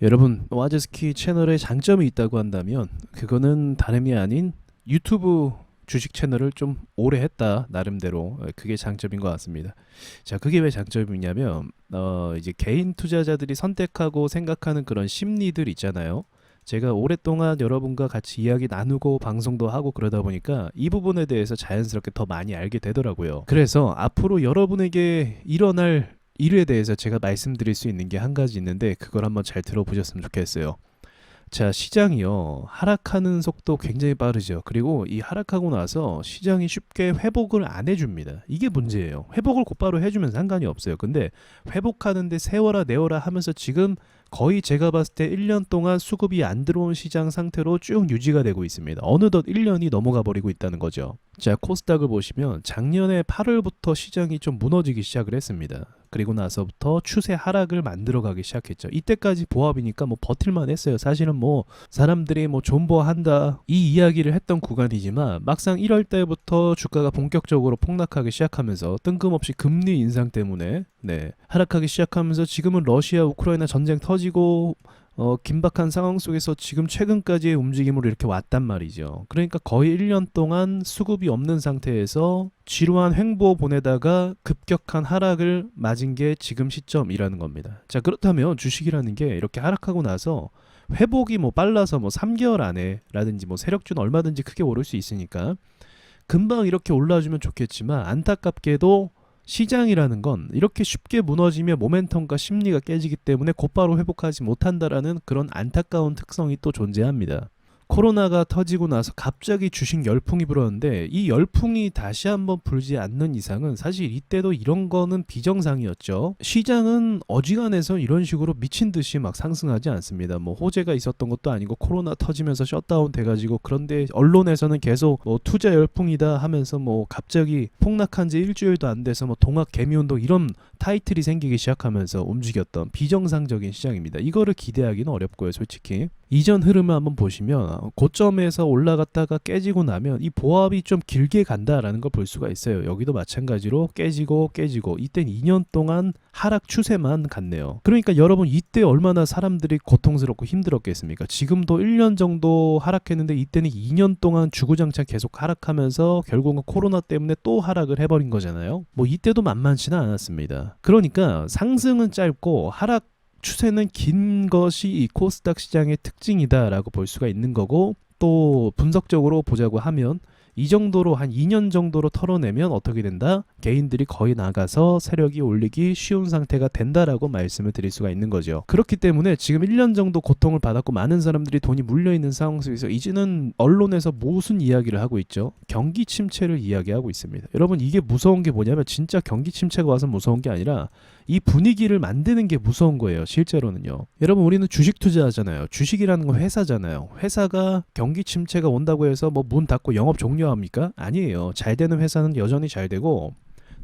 여러분, 와즈스키 채널에 장점이 있다고 한다면 그거는 다름이 아닌 유튜브 주식 채널을 좀 오래 했다 나름대로. 그게 장점인 것 같습니다. 자, 그게 왜 장점이냐면 이제 개인 투자자들이 선택하고 생각하는 그런 심리들 있잖아요. 제가 오랫동안 여러분과 같이 이야기 나누고 방송도 하고 그러다 보니까 이 부분에 대해서 자연스럽게 더 많이 알게 되더라고요. 그래서 앞으로 여러분에게 일어날 일에 대해서 제가 말씀드릴 수 있는 게 한 가지 있는데, 그걸 한번 잘 들어보셨으면 좋겠어요. 자, 시장이요, 하락하는 속도 굉장히 빠르죠. 그리고 이 하락하고 나서 시장이 쉽게 회복을 안 해줍니다. 이게 문제예요. 회복을 곧바로 해주면 상관이 없어요. 근데 회복하는데 세워라 내워라 하면서 지금 거의 제가 봤을 때 1년 동안 수급이 안 들어온 시장 상태로 쭉 유지가 되고 있습니다. 어느덧 1년이 넘어가 버리고 있다는 거죠. 자, 코스닥을 보시면 작년에 8월부터 시장이 좀 무너지기 시작을 했습니다. 그리고 나서부터 추세 하락을 만들어가기 시작했죠. 이때까지 보합이니까 뭐 버틸만 했어요. 사실은 뭐 사람들이 뭐 존버한다 이 이야기를 했던 구간이지만, 막상 1월 달부터 주가가 본격적으로 폭락하기 시작하면서 뜬금없이 금리 인상 때문에 하락하기 시작하면서 지금은 러시아 우크라이나 전쟁 터지고 긴박한 상황 속에서 지금 최근까지의 움직임으로 이렇게 왔단 말이죠. 그러니까 거의 1년 동안 수급이 없는 상태에서 지루한 횡보 보내다가 급격한 하락을 맞은 게 지금 시점이라는 겁니다. 자, 그렇다면 주식이라는 게 이렇게 하락하고 나서 회복이 뭐 빨라서 뭐 3개월 안에 라든지 뭐 세력주는 얼마든지 크게 오를 수 있으니까 금방 이렇게 올라주면 좋겠지만, 안타깝게도 시장이라는 건 이렇게 쉽게 무너지며 모멘텀과 심리가 깨지기 때문에 곧바로 회복하지 못한다라는 그런 안타까운 특성이 또 존재합니다. 코로나가 터지고 나서 갑자기 주식 열풍이 불었는데, 이 열풍이 다시 한번 불지 않는 이상은 사실 이때도 이런 거는 비정상이었죠. 시장은 어지간해서 이런 식으로 미친 듯이 막 상승하지 않습니다. 뭐 호재가 있었던 것도 아니고 코로나 터지면서 셧다운 돼가지고, 그런데 언론에서는 계속 뭐 투자 열풍이다 하면서 뭐 갑자기 폭락한 지 일주일도 안 돼서 뭐 동학 개미운동 이런 타이틀이 생기기 시작하면서 움직였던 비정상적인 시장입니다. 이거를 기대하기는 어렵고요, 솔직히. 이전 흐름을 한번 보시면 고점에서 올라갔다가 깨지고 나면 이 보합이 좀 길게 간다라는 걸 볼 수가 있어요. 여기도 마찬가지로 깨지고 이땐 2년 동안 하락 추세만 갔네요. 그러니까 여러분, 이때 얼마나 사람들이 고통스럽고 힘들었겠습니까? 지금도 1년 정도 하락했는데 이때는 2년 동안 주구장창 계속 하락하면서 결국은 코로나 때문에 또 하락을 해버린 거잖아요. 뭐 이때도 만만치는 않았습니다. 그러니까 상승은 짧고 하락 추세는 긴 것이 이 코스닥 시장의 특징이다라고 볼 수가 있는 거고, 또 분석적으로 보자고 하면 이 정도로 한 2년 정도로 털어내면 어떻게 된다? 개인들이 거의 나가서 세력이 올리기 쉬운 상태가 된다라고 말씀을 드릴 수가 있는 거죠. 그렇기 때문에 지금 1년 정도 고통을 받았고 많은 사람들이 돈이 물려있는 상황 속에서 이제는 언론에서 무슨 이야기를 하고 있죠? 경기 침체를 이야기하고 있습니다. 여러분, 이게 무서운 게 뭐냐면 진짜 경기 침체가 와서 무서운 게 아니라 이 분위기를 만드는 게 무서운 거예요, 실제로는요. 여러분, 우리는 주식 투자하잖아요. 주식이라는 건 회사잖아요. 회사가 경기 침체가 온다고 해서 뭐 문 닫고 영업 종료합니까? 아니에요. 잘 되는 회사는 여전히 잘 되고,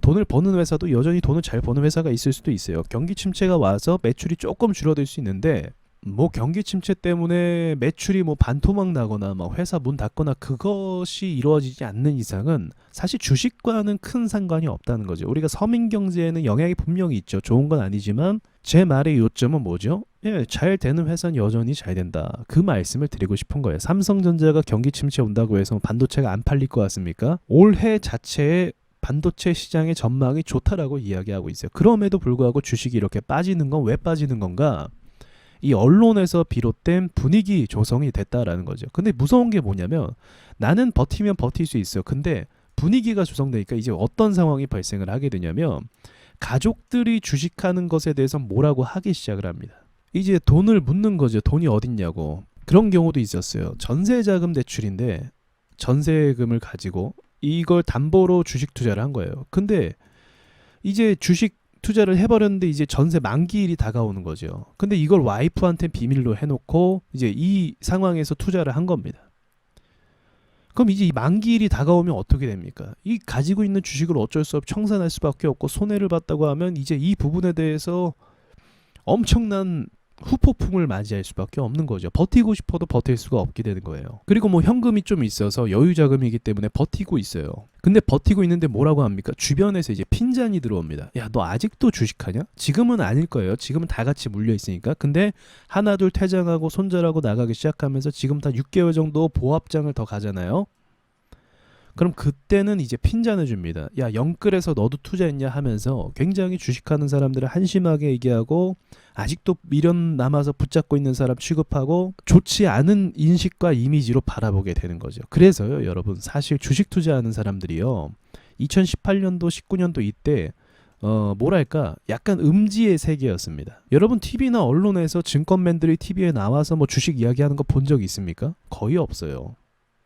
돈을 버는 회사도 여전히 돈을 잘 버는 회사가 있을 수도 있어요. 경기 침체가 와서 매출이 조금 줄어들 수 있는데, 뭐 경기 침체 때문에 매출이 뭐 반토막 나거나 막 회사 문 닫거나 그것이 이루어지지 않는 이상은 사실 주식과는 큰 상관이 없다는 거죠. 우리가 서민 경제에는 영향이 분명히 있죠. 좋은 건 아니지만 제 말의 요점은 뭐죠? 예, 잘 되는 회사는 여전히 잘 된다. 그 말씀을 드리고 싶은 거예요. 삼성전자가 경기 침체 온다고 해서 반도체가 안 팔릴 것 같습니까? 올해 자체에 반도체 시장의 전망이 좋다라고 이야기하고 있어요. 그럼에도 불구하고 주식이 이렇게 빠지는 건 왜 빠지는 건가? 이 언론에서 비롯된 분위기 조성이 됐다라는 거죠. 근데 무서운 게 뭐냐면, 나는 버티면 버틸 수 있어. 근데 분위기가 조성되니까 이제 어떤 상황이 발생을 하게 되냐면, 가족들이 주식하는 것에 대해서 뭐라고 하기 시작을 합니다. 이제 돈을 묻는 거죠. 돈이 어딨냐고. 그런 경우도 있었어요. 전세자금 대출인데 전세금을 가지고 이걸 담보로 주식 투자를 한 거예요. 근데 이제 주식 투자를 해버렸는데 이제 전세 만기일이 다가오는 거죠. 근데 이걸 와이프한테 비밀로 해놓고 이제 이 상황에서 투자를 한 겁니다. 그럼 이제 이 만기일이 다가오면 어떻게 됩니까? 이 가지고 있는 주식을 어쩔 수 없이 청산할 수밖에 없고, 손해를 봤다고 하면 이제 이 부분에 대해서 엄청난 후폭풍을 맞이할 수밖에 없는 거죠. 버티고 싶어도 버틸 수가 없게 되는 거예요. 그리고 뭐 현금이 좀 있어서 여유 자금이기 때문에 버티고 있어요. 근데 버티고 있는데 뭐라고 합니까? 주변에서 이제 핀잔이 들어옵니다. 야, 너 아직도 주식하냐? 지금은 아닐 거예요. 지금은 다 같이 물려 있으니까. 근데 하나 둘 퇴장하고 손절하고 나가기 시작하면서 지금 다 6개월 정도 보합장을 더 가잖아요. 그럼 그때는 이제 핀잔을 줍니다. 야, 영끌에서 너도 투자했냐 하면서 굉장히 주식하는 사람들을 한심하게 얘기하고 아직도 미련 남아서 붙잡고 있는 사람 취급하고 좋지 않은 인식과 이미지로 바라보게 되는 거죠. 그래서요, 여러분, 사실 주식 투자하는 사람들이요, 2018년도 19년도 이때 뭐랄까 약간 음지의 세계였습니다. 여러분, TV나 언론에서 증권맨들이 TV에 나와서 뭐 주식 이야기하는 거 본 적 있습니까? 거의 없어요.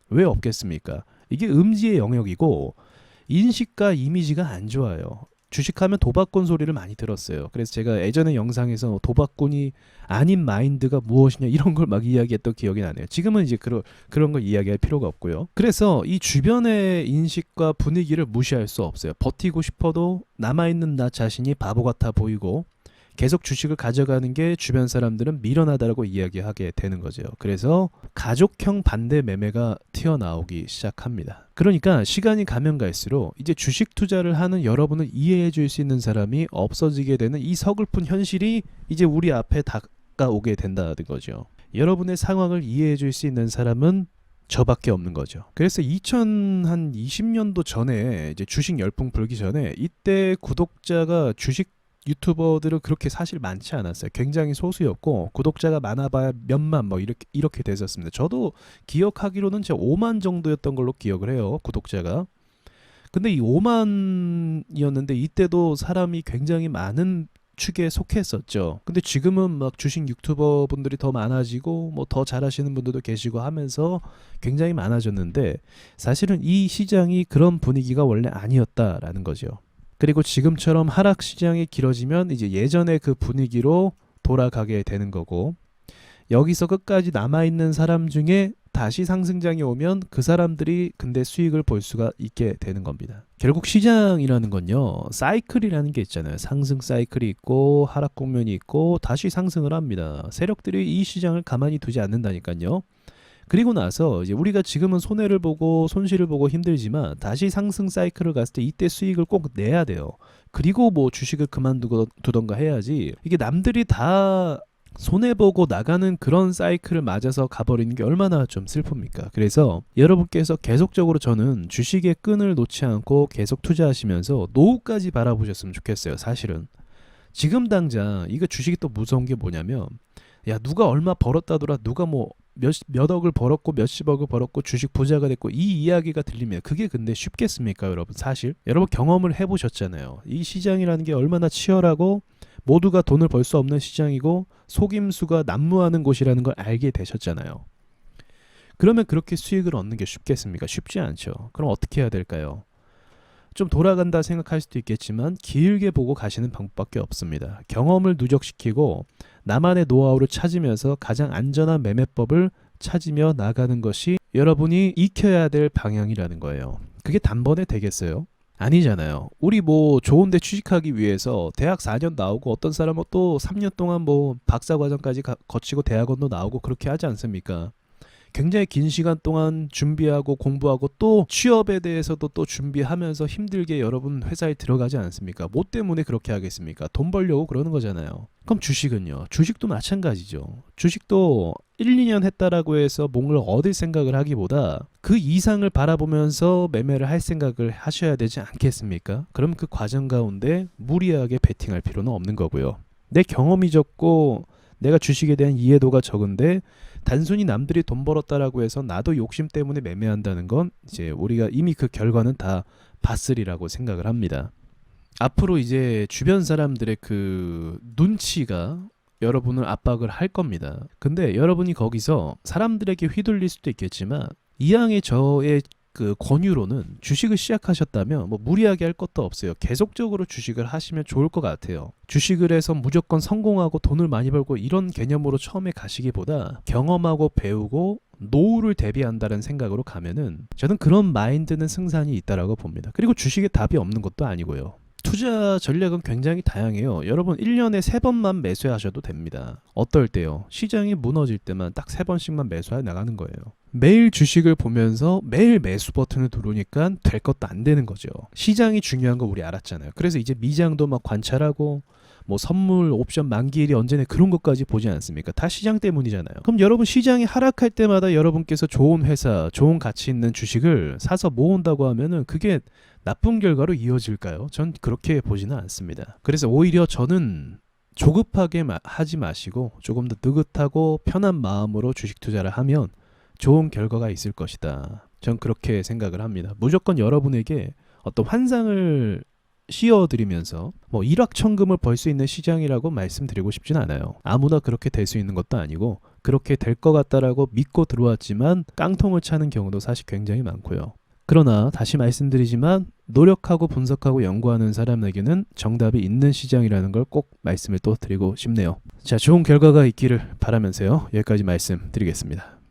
왜 없겠습니까? 이게 음지의 영역이고 인식과 이미지가 안 좋아요. 주식하면 도박꾼 소리를 많이 들었어요. 그래서 제가 예전에 영상에서 도박꾼이 아닌 마인드가 무엇이냐 이런 걸 막 이야기했던 기억이 나네요. 지금은 이제 그런 걸 이야기할 필요가 없고요. 그래서 이 주변의 인식과 분위기를 무시할 수 없어요. 버티고 싶어도 남아있는 나 자신이 바보 같아 보이고 계속 주식을 가져가는 게 주변 사람들은 미련하다라고 이야기하게 되는 거죠. 그래서 가족형 반대 매매가 튀어나오기 시작합니다. 그러니까 시간이 가면 갈수록 이제 주식 투자를 하는 여러분을 이해해 줄 수 있는 사람이 없어지게 되는 이 서글픈 현실이 이제 우리 앞에 다가오게 된다는 거죠. 여러분의 상황을 이해해 줄 수 있는 사람은 저밖에 없는 거죠. 그래서 2020년도 전에 이제 주식 열풍 불기 전에 이때 구독자가 주식 유튜버들은 그렇게 사실 많지 않았어요. 굉장히 소수였고 구독자가 많아봐야 몇만 뭐 이렇게 됐었습니다. 저도 기억하기로는 제 5만 정도였던 걸로 기억을 해요. 구독자가. 근데 이 5만이었는데 이때도 사람이 굉장히 많은 축에 속했었죠. 근데 지금은 막 주식 유튜버 분들이 더 많아지고 뭐 더 잘하시는 분들도 계시고 하면서 굉장히 많아졌는데 사실은 이 시장이 그런 분위기가 원래 아니었다라는 거죠. 그리고 지금처럼 하락 시장이 길어지면 이제 예전의 그 분위기로 돌아가게 되는 거고 여기서 끝까지 남아있는 사람 중에 다시 상승장이 오면 그 사람들이 근데 수익을 볼 수가 있게 되는 겁니다. 결국 시장이라는 건요, 사이클이라는 게 있잖아요. 상승 사이클이 있고 하락 국면이 있고 다시 상승을 합니다. 세력들이 이 시장을 가만히 두지 않는다니까요. 그리고 나서 이제 우리가 지금은 손해를 보고 손실을 보고 힘들지만 다시 상승 사이클을 갔을 때 이때 수익을 꼭 내야 돼요. 그리고 뭐 주식을 그만두던가 해야지, 이게 남들이 다 손해보고 나가는 그런 사이클을 맞아서 가버리는 게 얼마나 좀 슬픕니까? 그래서 여러분께서 계속적으로 저는 주식의 끈을 놓지 않고 계속 투자하시면서 노후까지 바라보셨으면 좋겠어요. 사실은 지금 당장 이거 주식이 또 무서운 게 뭐냐면, 야, 누가 얼마 벌었다더라, 누가 뭐 몇 억을 벌었고 몇십억을 벌었고 주식 부자가 됐고 이 이야기가 들리면 그게 근데 쉽겠습니까, 여러분? 사실 여러분 경험을 해보셨잖아요. 이 시장이라는 게 얼마나 치열하고 모두가 돈을 벌 수 없는 시장이고 속임수가 난무하는 곳이라는 걸 알게 되셨잖아요. 그러면 그렇게 수익을 얻는 게 쉽겠습니까? 쉽지 않죠. 그럼 어떻게 해야 될까요? 좀 돌아간다 생각할 수도 있겠지만 길게 보고 가시는 방법밖에 없습니다. 경험을 누적시키고 나만의 노하우를 찾으면서 가장 안전한 매매법을 찾으며 나가는 것이 여러분이 익혀야 될 방향이라는 거예요. 그게 단번에 되겠어요? 아니잖아요. 우리 뭐 좋은데 취직하기 위해서 대학 4년 나오고 어떤 사람은 또 3년 동안 뭐 박사과정까지 거치고 대학원도 나오고 그렇게 하지 않습니까? 굉장히 긴 시간 동안 준비하고 공부하고 또 취업에 대해서도 또 준비하면서 힘들게 여러분 회사에 들어가지 않습니까? 뭐 때문에 그렇게 하겠습니까? 돈 벌려고 그러는 거잖아요. 그럼 주식은요? 주식도 마찬가지죠. 주식도 1, 2년 했다라고 해서 뭔가를 얻을 생각을 하기보다 그 이상을 바라보면서 매매를 할 생각을 하셔야 되지 않겠습니까? 그럼 그 과정 가운데 무리하게 베팅할 필요는 없는 거고요. 내 경험이 적고 내가 주식에 대한 이해도가 적은데 단순히 남들이 돈 벌었다라고 해서 나도 욕심 때문에 매매한다는 건 이제 우리가 이미 그 결과는 다 봤으리라고 생각을 합니다. 앞으로 이제 주변 사람들의 그 눈치가 여러분을 압박을 할 겁니다. 근데 여러분이 거기서 사람들에게 휘둘릴 수도 있겠지만 이왕의 저의 그 권유로는 주식을 시작하셨다면 뭐 무리하게 할 것도 없어요. 계속적으로 주식을 하시면 좋을 것 같아요. 주식을 해서 무조건 성공하고 돈을 많이 벌고 이런 개념으로 처음에 가시기보다 경험하고 배우고 노후를 대비한다는 생각으로 가면은 저는 그런 마인드는 승산이 있다라고 봅니다. 그리고 주식에 답이 없는 것도 아니고요. 투자 전략은 굉장히 다양해요. 여러분 1년에 3번만 매수하셔도 됩니다. 어떨 때요? 시장이 무너질 때만 딱 3번씩만 매수해 나가는 거예요. 매일 주식을 보면서 매일 매수 버튼을 누르니까 될 것도 안 되는 거죠. 시장이 중요한 거 우리 알았잖아요. 그래서 이제 미장도 막 관찰하고 뭐 선물 옵션 만기일이 언제네 그런 것까지 보지 않습니까? 다 시장 때문이잖아요. 그럼 여러분 시장이 하락할 때마다 여러분께서 좋은 회사, 좋은 가치 있는 주식을 사서 모은다고 하면은 그게 나쁜 결과로 이어질까요? 전 그렇게 보지는 않습니다. 그래서 오히려 저는 조급하게 하지 마시고 조금 더 느긋하고 편한 마음으로 주식 투자를 하면 좋은 결과가 있을 것이다. 전 그렇게 생각을 합니다. 무조건 여러분에게 어떤 환상을 씌워드리면서 뭐 일확천금을 벌 수 있는 시장이라고 말씀드리고 싶진 않아요. 아무나 그렇게 될 수 있는 것도 아니고 그렇게 될 것 같다라고 믿고 들어왔지만 깡통을 차는 경우도 사실 굉장히 많고요. 그러나 다시 말씀드리지만 노력하고 분석하고 연구하는 사람에게는 정답이 있는 시장이라는 걸 꼭 말씀을 또 드리고 싶네요. 자, 좋은 결과가 있기를 바라면서요. 여기까지 말씀드리겠습니다.